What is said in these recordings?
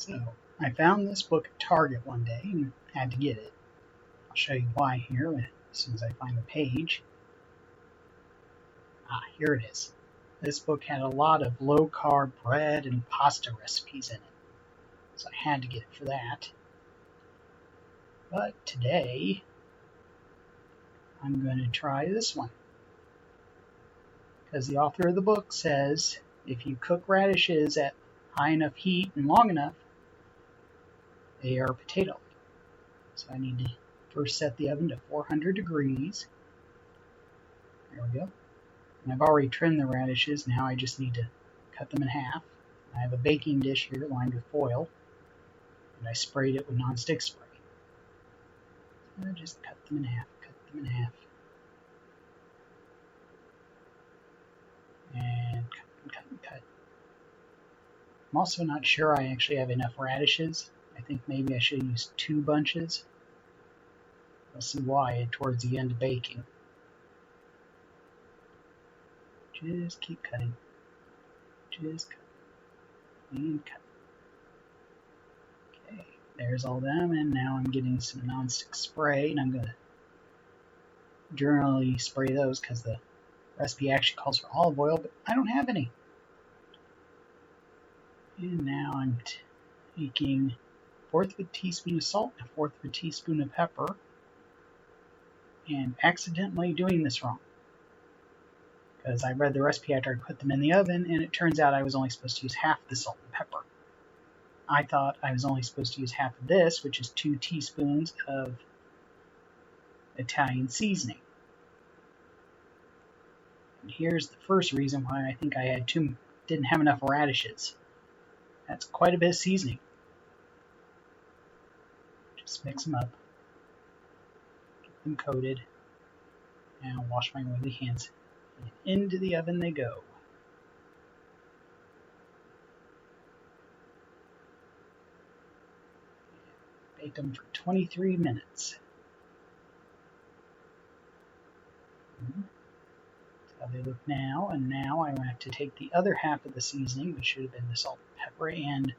So I found this book at Target one day and had to get it. I'll show you why here as soon as I find the page. Here it is. This book had a lot of low-carb bread and pasta recipes in it, so I had to get it for that. But today, I'm going to try this one. Because the author of the book says if you cook radishes at high enough heat and long enough, they are potato. So I need to first set the oven to 400 degrees. There we go. And I've already trimmed the radishes. Now I just need to cut them in half. I have a baking dish here lined with foil, and I sprayed it with non-stick spray. So I just cut them in half, and cut. I'm also not sure I actually have enough radishes. I think maybe I should use 2 bunches. We'll see why towards the end of baking. Just keep cutting. Just cut. And cut. Okay, there's all them, and now I'm getting some non-stick spray, and I'm going to generally spray those because the recipe actually calls for olive oil, but I don't have any. And now I'm taking 1/4 of a teaspoon of salt and 1/4 of a teaspoon of pepper, and accidentally doing this wrong. Because I read the recipe after I put them in the oven, and it turns out I was only supposed to use half the salt and pepper. I thought I was only supposed to use half of this, which is 2 teaspoons of Italian seasoning. And here's the first reason why I think I didn't have enough radishes. That's quite a bit of seasoning. Just mix them up, get them coated, and I'll wash my oily hands. And into the oven they go. Bake them for 23 minutes. That's how they look now, and now I have to take the other half of the seasoning, which should have been the salt, pepper, and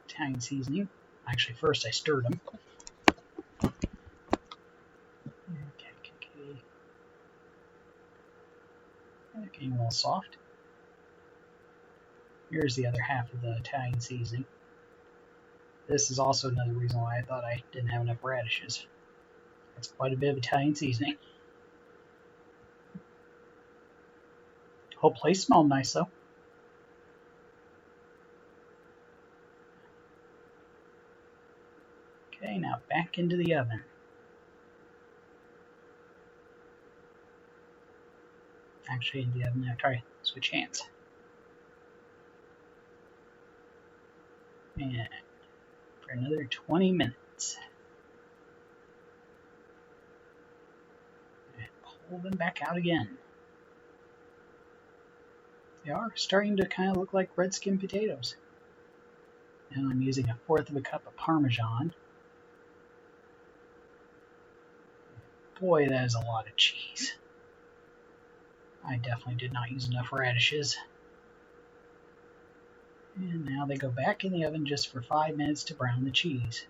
Italian seasoning. Actually, first I stirred them. Okay. They're getting a little soft. Here's the other half of the Italian seasoning. This is also another reason why I thought I didn't have enough radishes. That's quite a bit of Italian seasoning. The whole place smelled nice though. Okay, now back into the oven. Actually, in the oven after I switch hands. And for another 20 minutes. And pull them back out again. They are starting to kind of look like red skin potatoes. And I'm using 1/4 of a cup of Parmesan. Boy, that is a lot of cheese. I definitely did not use enough radishes. And now they go back in the oven just for 5 minutes to brown the cheese.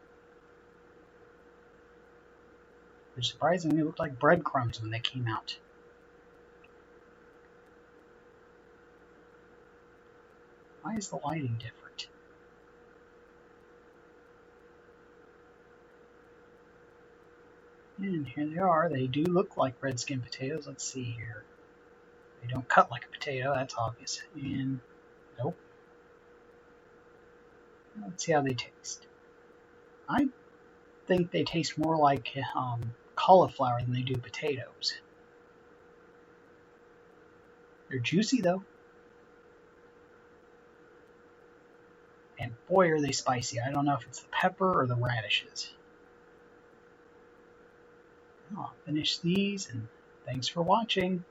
Which surprisingly looked like breadcrumbs when they came out. Why is the lighting different? And here they are. They do look like red skin potatoes. Let's see here. They don't cut like a potato, that's obvious. And nope. Let's see how they taste. I think they taste more like cauliflower than they do potatoes. They're juicy though. And boy, are they spicy. I don't know if it's the pepper or the radishes. I'll finish these, and thanks for watching.